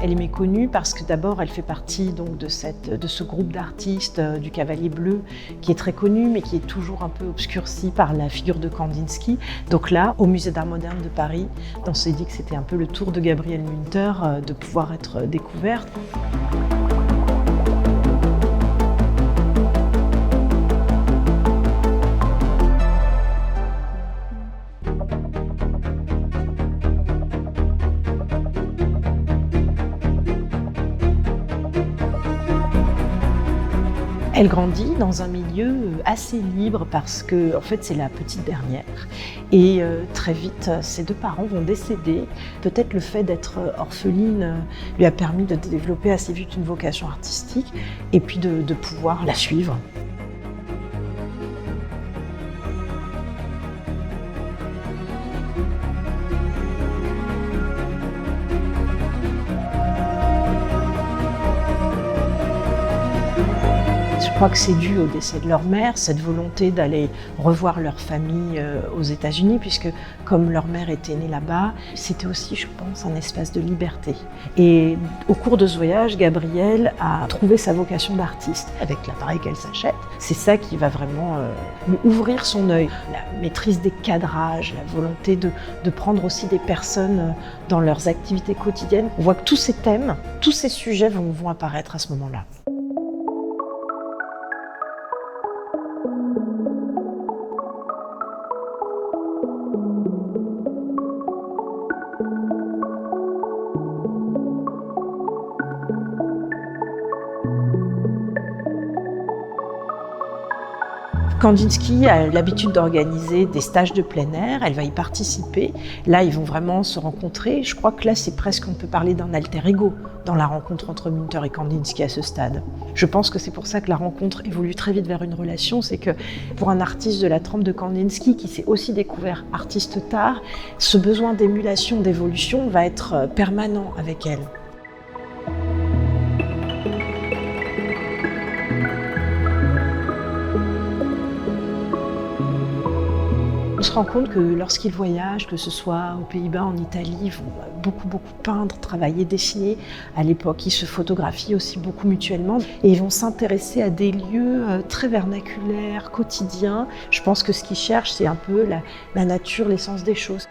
Elle est méconnue parce que d'abord elle fait partie donc de ce groupe d'artistes du Cavalier Bleu qui est très connu mais qui est toujours un peu obscurci par la figure de Kandinsky. Donc là, au Musée d'Art Moderne de Paris, on s'est dit que c'était un peu le tour de Gabriele Münter de pouvoir être découverte. Elle grandit dans un milieu assez libre parce que, en fait, c'est la petite dernière. Et très vite, ses deux parents vont décéder. Peut-être le fait d'être orpheline lui a permis de développer assez vite une vocation artistique et puis de pouvoir la suivre. Je crois que c'est dû au décès de leur mère, cette volonté d'aller revoir leur famille aux États-Unis, puisque comme leur mère était née là-bas, c'était aussi, je pense, un espace de liberté. Et au cours de ce voyage, Gabriele a trouvé sa vocation d'artiste avec l'appareil qu'elle s'achète. C'est ça qui va vraiment lui ouvrir son œil. La maîtrise des cadrages, la volonté de prendre aussi des personnes dans leurs activités quotidiennes. On voit que tous ces thèmes, tous ces sujets vont apparaître à ce moment-là. Kandinsky a l'habitude d'organiser des stages de plein air, elle va y participer. Là, ils vont vraiment se rencontrer. Je crois que là, c'est presque, on peut parler d'un alter ego dans la rencontre entre Münter et Kandinsky à ce stade. Je pense que c'est pour ça que la rencontre évolue très vite vers une relation. C'est que pour un artiste de la trempe de Kandinsky, qui s'est aussi découvert artiste tard, ce besoin d'émulation, d'évolution va être permanent avec elle. On se rend compte que lorsqu'ils voyagent, que ce soit aux Pays-Bas, en Italie, ils vont beaucoup peindre, travailler, dessiner. À l'époque, ils se photographient aussi beaucoup mutuellement et ils vont s'intéresser à des lieux très vernaculaires, quotidiens. Je pense que ce qu'ils cherchent, c'est un peu la nature, l'essence des choses.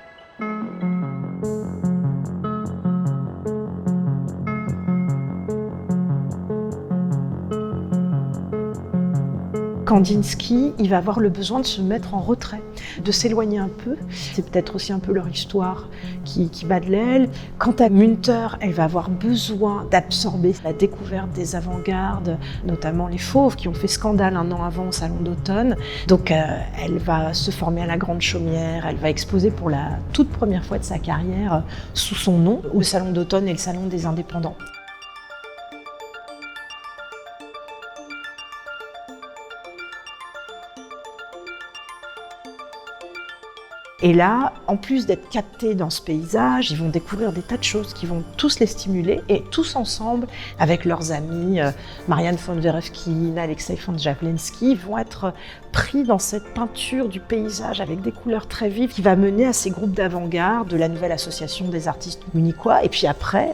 Kandinsky, il va avoir le besoin de se mettre en retrait, de s'éloigner un peu. C'est peut-être aussi un peu leur histoire qui bat de l'aile. Quant à Münter, elle va avoir besoin d'absorber la découverte des avant-gardes, notamment les Fauves, qui ont fait scandale un an avant au Salon d'automne. Donc elle va se former à la Grande Chaumière, elle va exposer pour la toute première fois de sa carrière sous son nom au Salon d'automne et le Salon des Indépendants. Et là, en plus d'être captés dans ce paysage, ils vont découvrir des tas de choses qui vont tous les stimuler et tous ensemble, avec leurs amis, Marianne von Werefkin, Alexei von Jawlensky, vont être pris dans cette peinture du paysage avec des couleurs très vives qui va mener à ces groupes d'avant-garde de la nouvelle association des artistes munichois et puis après,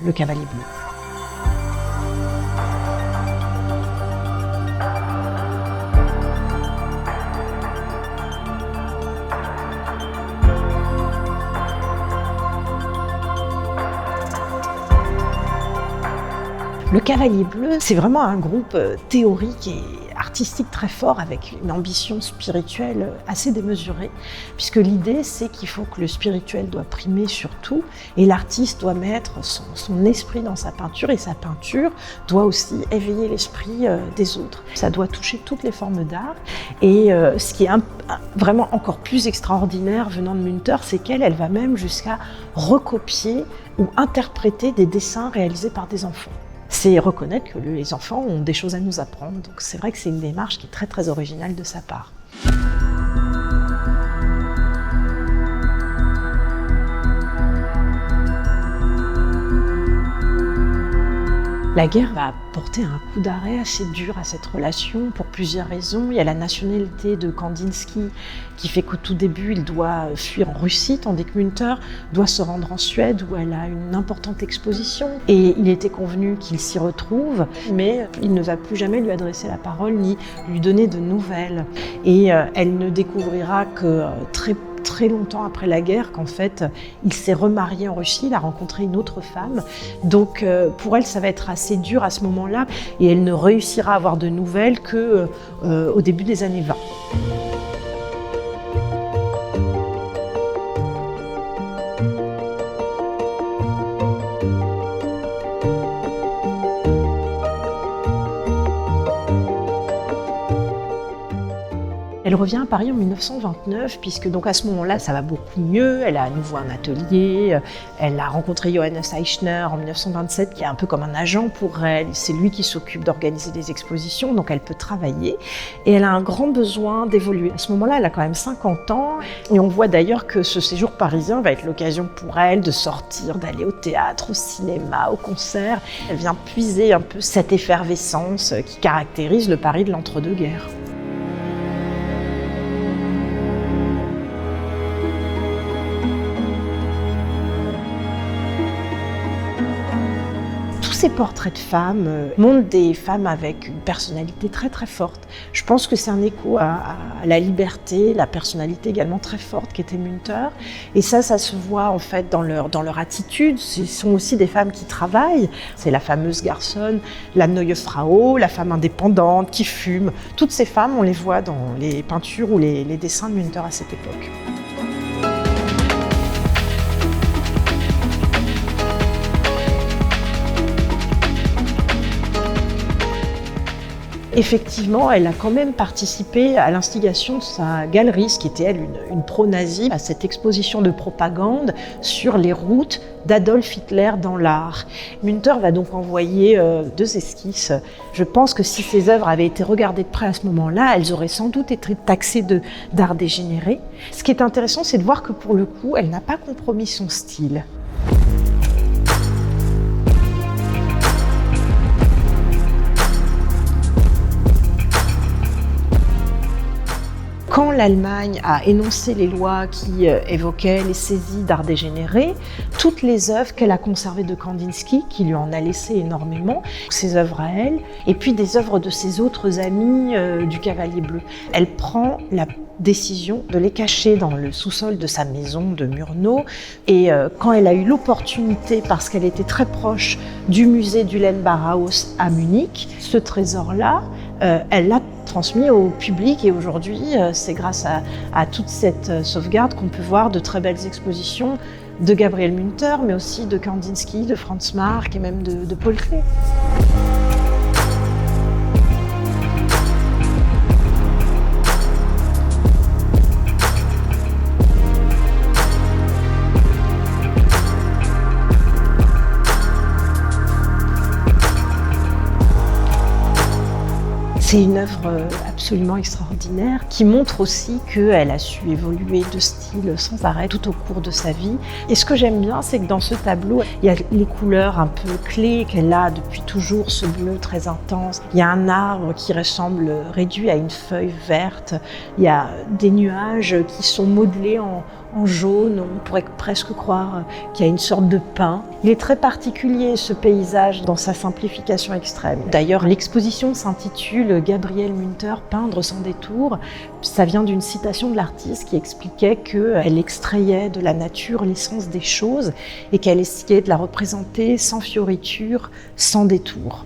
le Cavalier Bleu. Le Cavalier Bleu, c'est vraiment un groupe théorique et artistique très fort avec une ambition spirituelle assez démesurée, puisque l'idée c'est qu'il faut que le spirituel doit primer sur tout et l'artiste doit mettre son esprit dans sa peinture et sa peinture doit aussi éveiller l'esprit des autres. Ça doit toucher toutes les formes d'art et ce qui est vraiment encore plus extraordinaire venant de Münter, c'est qu'elle va même jusqu'à recopier ou interpréter des dessins réalisés par des enfants. C'est reconnaître que les enfants ont des choses à nous apprendre, donc c'est vrai que c'est une démarche qui est très très originale de sa part. La guerre va porter un coup d'arrêt assez dur à cette relation pour plusieurs raisons. Il y a la nationalité de Kandinsky qui fait qu'au tout début, il doit fuir en Russie, tandis que Münter doit se rendre en Suède où elle a une importante exposition. Et il était convenu qu'il s'y retrouve, mais il ne va plus jamais lui adresser la parole ni lui donner de nouvelles. Et elle ne découvrira que très longtemps après la guerre qu'en fait il s'est remarié en Russie, il a rencontré une autre femme, donc pour elle ça va être assez dur à ce moment-là et elle ne réussira à avoir de nouvelles que au début des années 20. Elle revient à Paris en 1929, puisque donc à ce moment-là, ça va beaucoup mieux. Elle a à nouveau un atelier. Elle a rencontré Johannes Eichner en 1927, qui est un peu comme un agent pour elle. C'est lui qui s'occupe d'organiser des expositions, donc elle peut travailler. Et elle a un grand besoin d'évoluer. À ce moment-là, elle a quand même 50 ans. Et on voit d'ailleurs que ce séjour parisien va être l'occasion pour elle de sortir, d'aller au théâtre, au cinéma, au concert. Elle vient puiser un peu cette effervescence qui caractérise le Paris de l'entre-deux-guerres. Ces portraits de femmes montrent des femmes avec une personnalité très très forte. Je pense que c'est un écho à la liberté, la personnalité également très forte qu'était Münter. Et ça se voit en fait dans leur attitude. Ce sont aussi des femmes qui travaillent. C'est la fameuse garçonne, la Neue Frau, la femme indépendante qui fume. Toutes ces femmes, on les voit dans les peintures ou les dessins de Münter à cette époque. Effectivement, elle a quand même participé à l'instigation de sa galerie, qui était elle une pro-nazie, à cette exposition de propagande sur les routes d'Adolf Hitler dans l'art. Münter va donc envoyer 2 esquisses. Je pense que si ces œuvres avaient été regardées de près à ce moment-là, elles auraient sans doute été taxées d'art dégénéré. Ce qui est intéressant, c'est de voir que pour le coup, elle n'a pas compromis son style. Quand l'Allemagne a énoncé les lois qui évoquaient les saisies d'art dégénéré, toutes les œuvres qu'elle a conservées de Kandinsky, qui lui en a laissé énormément, ses œuvres à elle, et puis des œuvres de ses autres amis du Cavalier Bleu. Elle prend la décision de les cacher dans le sous-sol de sa maison de Murnau. Et quand elle a eu l'opportunité, parce qu'elle était très proche du musée d'Ulen Bauhaus à Munich, ce trésor-là, elle l'a transmis au public et aujourd'hui, c'est grâce à toute cette sauvegarde qu'on peut voir de très belles expositions de Gabriel Münter, mais aussi de Kandinsky, de Franz Marc et même de Paul Klee. C'est une œuvre absolument extraordinaire qui montre aussi qu'elle a su évoluer de style sans arrêt tout au cours de sa vie. Et ce que j'aime bien, c'est que dans ce tableau, il y a les couleurs un peu clés qu'elle a depuis toujours, ce bleu très intense. Il y a un arbre qui ressemble réduit à une feuille verte. Il y a des nuages qui sont modelés en jaune, on pourrait presque croire qu'il y a une sorte de pin. Il est très particulier ce paysage dans sa simplification extrême. D'ailleurs, l'exposition s'intitule Gabriel Münter, peindre sans détour. Ça vient d'une citation de l'artiste qui expliquait qu'elle extrayait de la nature l'essence des choses et qu'elle essayait de la représenter sans fioriture, sans détour.